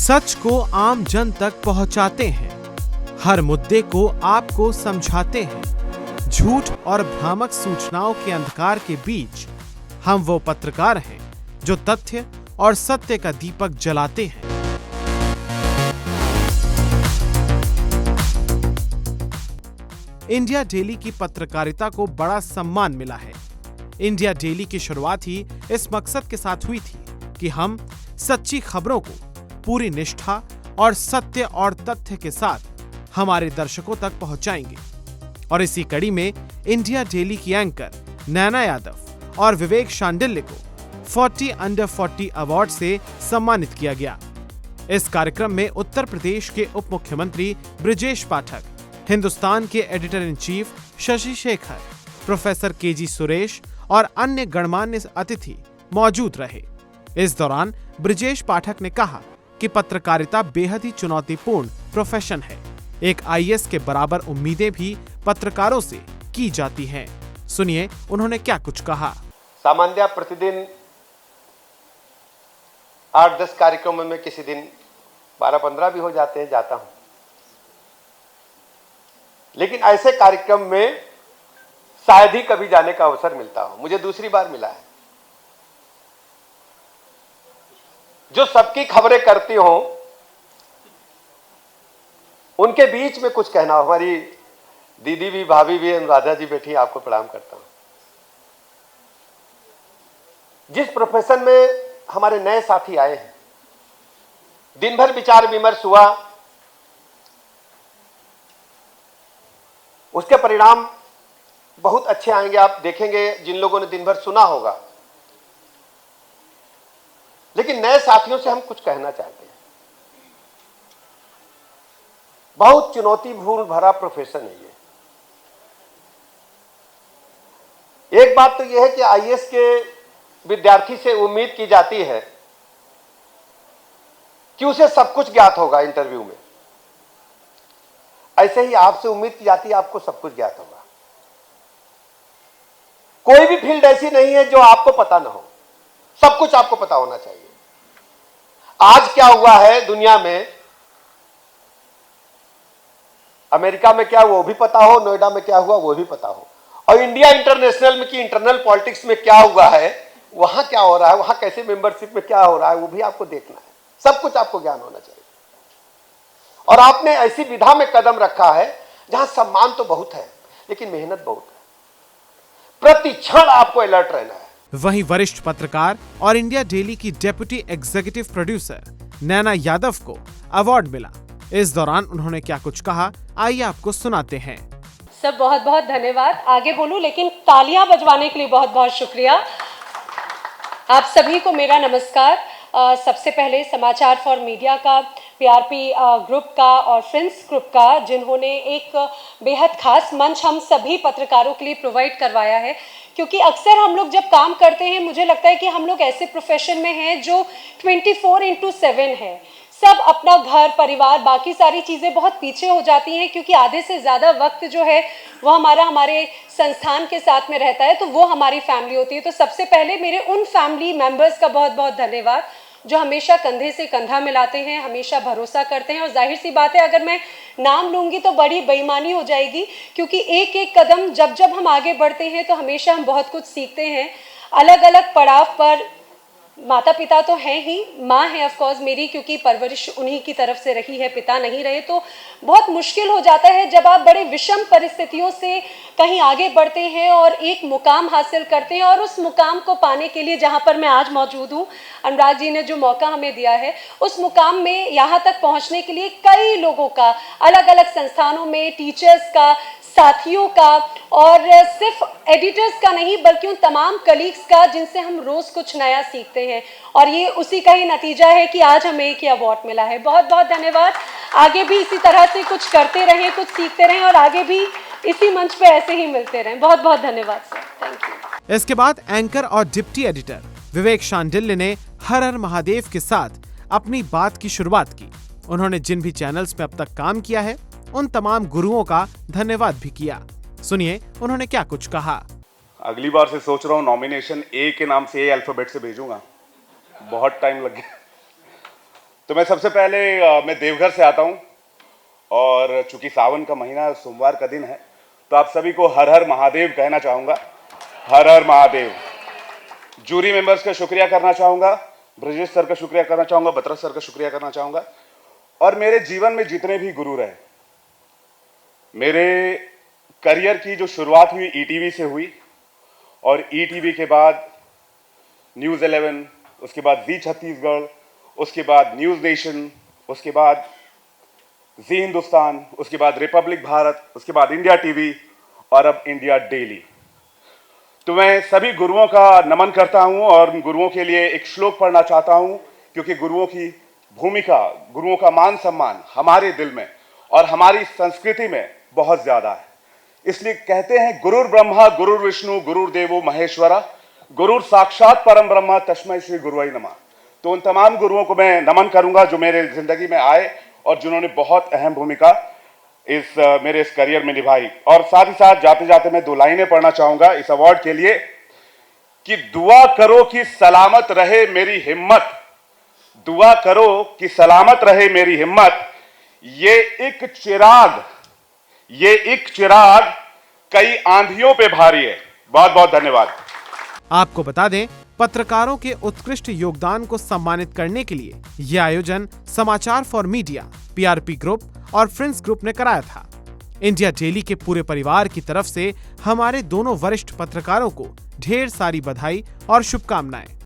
सच को आम जन तक पहुंचाते हैं, हर मुद्दे को आपको समझाते हैं। झूठ और भ्रामक सूचनाओं के अंधकार के बीच हम वो पत्रकार हैं जो तथ्य और सत्य का दीपक जलाते हैं। इंडिया डेली की पत्रकारिता को बड़ा सम्मान मिला है। इंडिया डेली की शुरुआत ही इस मकसद के साथ हुई थी कि हम सच्ची खबरों को पूरी निष्ठा और सत्य और तथ्य के साथ हमारे दर्शकों तक पहुंचाएंगे। और इसी कड़ी में इंडिया डेली की एंकर नैना यादव और विवेक शांडिल्य को 40 अंडर 40 अवार्ड से सम्मानित किया गया। इस कार्यक्रम में उत्तर प्रदेश के उप मुख्यमंत्री बृजेश पाठक, हिंदुस्तान के editor in chief Shashi Shekhar, professor KG Suresh और अन्य गणमान्य अतिथि मौजूद रहे। इस दौरान बृजेश पाठक ने कहा कि पत्रकारिता बेहद ही चुनौतीपूर्ण प्रोफेशन है। एक आईएएस के बराबर उम्मीदें भी पत्रकारों से की जाती हैं। सुनिए उन्होंने क्या कुछ कहा। सामान्य प्रतिदिन 8-10 कार्यक्रमों में किसी दिन 12-15 भी हो जाते हैं, जाता हूं। लेकिन ऐसे कार्यक्रम में शायद ही कभी जाने का अवसर मिलता हो। मुझे दूसरी बार मिला है। जो सबकी खबरें करती हो, उनके बीच में कुछ कहना हो। हमारी दीदी भी, भाभी भी, अनुराधा जी बैठी, आपको प्रणाम करता हूं। जिस प्रोफेशन में हमारे नए साथी आए हैं, दिन भर विचार विमर्श हुआ, उसके परिणाम बहुत अच्छे आएंगे। आप देखेंगे जिन लोगों ने दिन भर सुना होगा। लेकिन नए साथियों से हम कुछ कहना चाहते हैं। बहुत चुनौतीपूर्ण भरा प्रोफेशन है ये। एक बात तो यह है कि आईएएस के विद्यार्थी से उम्मीद की जाती है कि उसे सब कुछ ज्ञात होगा इंटरव्यू में। ऐसे ही आपसे उम्मीद की जाती है आपको सब कुछ ज्ञात होगा। कोई भी फील्ड ऐसी नहीं है जो आपको पता ना हो। सब कुछ आपको पता होना चाहिए। आज क्या हुआ है दुनिया में, अमेरिका में क्या हुआ वो भी पता हो, नोएडा में क्या हुआ वो भी पता हो, और इंडिया इंटरनेशनल में की इंटरनल पॉलिटिक्स में क्या हुआ है, वहां क्या हो रहा है, वहां कैसे मेंबरशिप में क्या हो रहा है, वो भी आपको देखना है। सब कुछ आपको ज्ञान होना चाहिए। और आपने ऐसी विधा में कदम रखा है जहां सम्मान तो बहुत है लेकिन मेहनत बहुत है। प्रति क्षण आपको अलर्ट रहना है। वहीं वरिष्ठ पत्रकार और इंडिया डेली की डेप्यूटी एग्जीक्यूटिव प्रोड्यूसर नैना यादव को अवार्ड मिला। इस दौरान उन्होंने क्या कुछ कहा, आइए आपको सुनाते हैं। सब बहुत बहुत धन्यवाद। आगे बोलूं लेकिन तालियां बजवाने के लिए बहुत बहुत शुक्रिया। आप सभी को मेरा नमस्कार। सबसे पहले समाचार फॉर मीडिया का, पीआरपी ग्रुप का और फ्रेंड्स ग्रुप का, जिन्होंने एक बेहद खास मंच हम सभी पत्रकारों के लिए प्रोवाइड करवाया है। क्योंकि अक्सर हम लोग जब काम करते हैं, मुझे लगता है कि हम लोग ऐसे प्रोफेशन में हैं जो 24/7 है। सब अपना घर, परिवार, बाकी सारी चीज़ें बहुत पीछे हो जाती हैं, क्योंकि आधे से ज़्यादा वक्त जो है वो हमारे संस्थान के साथ में रहता है, तो वो हमारी फैमिली होती है। तो सबसे पहले मेरे उन फैमिली मेंबर्स का बहुत बहुत धन्यवाद जो हमेशा कंधे से कंधा मिलाते हैं, हमेशा भरोसा करते हैं। और जाहिर सी बात है, अगर मैं नाम लूँगी तो बड़ी बेईमानी हो जाएगी, क्योंकि एक एक कदम जब जब हम आगे बढ़ते हैं तो हमेशा हम बहुत कुछ सीखते हैं। अलग अलग पड़ाव पर माता पिता तो हैं ही, माँ है ऑफ कोर्स मेरी, क्योंकि परवरिश उन्हीं की तरफ से रही है, पिता नहीं रहे। तो बहुत मुश्किल हो जाता है जब आप बड़े विषम परिस्थितियों से कहीं आगे बढ़ते हैं और एक मुकाम हासिल करते हैं। और उस मुकाम को पाने के लिए जहाँ पर मैं आज मौजूद हूँ, अनुराग जी ने जो मौका हमें दिया है, उस मुकाम में यहाँ तक पहुँचने के लिए कई लोगों का, अलग अलग संस्थानों में टीचर्स का, साथियों का, और सिर्फ एडिटर्स का नहीं बल्कि उन तमाम कलीग्स का जिनसे हम रोज कुछ नया सीखते हैं। और ये उसी का ही नतीजा है कि आज हमें एक ही अवार्ड मिला है। बहुत बहुत धन्यवाद। आगे भी इसी तरह से कुछ करते रहें, कुछ सीखते रहें और आगे भी इसी मंच पे ऐसे ही मिलते रहें। बहुत बहुत धन्यवाद सर, थैंक यू। इसके बाद एंकर और डिप्टी एडिटर विवेक शांडिल्य ने हर हर महादेव के साथ अपनी बात की शुरुआत की। उन्होंने जिन भी चैनल्स में अब तक काम किया है उन तमाम गुरुओं का धन्यवाद भी किया। सुनिए उन्होंने क्या कुछ कहा। अगली बार से सोच रहा हूँ नॉमिनेशन ए के नाम से, ए अल्फाबेट से भेजूंगा। बहुत टाइम लग गया। तो मैं सबसे पहले मैं देवघर से आता हूं और चूंकि सावन का महीना सोमवार का दिन है तो आप सभी को हर हर महादेव कहना चाहूँगा। हर हर महादेव। जूरी मेंबर्स का शुक्रिया करना चाहूँगा, ब्रजेश सर का शुक्रिया करना चाहूँगा, बत्रा सर का शुक्रिया करना चाहूँगा और मेरे जीवन में जितने भी गुरु रहे। मेरे करियर की जो शुरुआत हुई ईटीवी से हुई और ईटीवी के बाद न्यूज़ 11, उसके बाद जी छत्तीसगढ़, उसके बाद न्यूज़ नेशन, उसके बाद जी हिंदुस्तान, उसके बाद रिपब्लिक भारत, उसके बाद इंडिया टीवी और अब इंडिया डेली। तो मैं सभी गुरुओं का नमन करता हूं और गुरुओं के लिए एक श्लोक पढ़ना चाहता हूं क्योंकि गुरुओं की भूमिका, गुरुओं का मान सम्मान हमारे दिल में और हमारी संस्कृति में बहुत ज्यादा है। इसलिए कहते हैं गुरुर ब्रह्मा गुरुर विष्णु गुरुर्देवो महेश्वरा गुरुर साक्षात परम ब्रह्म तस्मै श्री गुरुवै नमः। तो उन तमाम गुरुओं को मैं नमन करूंगा जो मेरे जिंदगी में आए और जिन्होंने बहुत अहम भूमिका मेरे इस करियर में निभाई। और साथ ही साथ जाते जाते मैं 2 लाइनें पढ़ना चाहूंगा इस अवार्ड के लिए कि दुआ करो कि सलामत रहे मेरी हिम्मत, दुआ करो कि सलामत रहे मेरी हिम्मत, ये एक चिराग कई आंधियों पे भारी है। बहुत बहुत धन्यवाद। आपको बता दें, पत्रकारों के उत्कृष्ट योगदान को सम्मानित करने के लिए यह आयोजन समाचार फॉर मीडिया, पीआरपी ग्रुप और फ्रेंड्स ग्रुप ने कराया था। इंडिया डेली के पूरे परिवार की तरफ से हमारे दोनों वरिष्ठ पत्रकारों को ढेर सारी बधाई और शुभकामनाएं।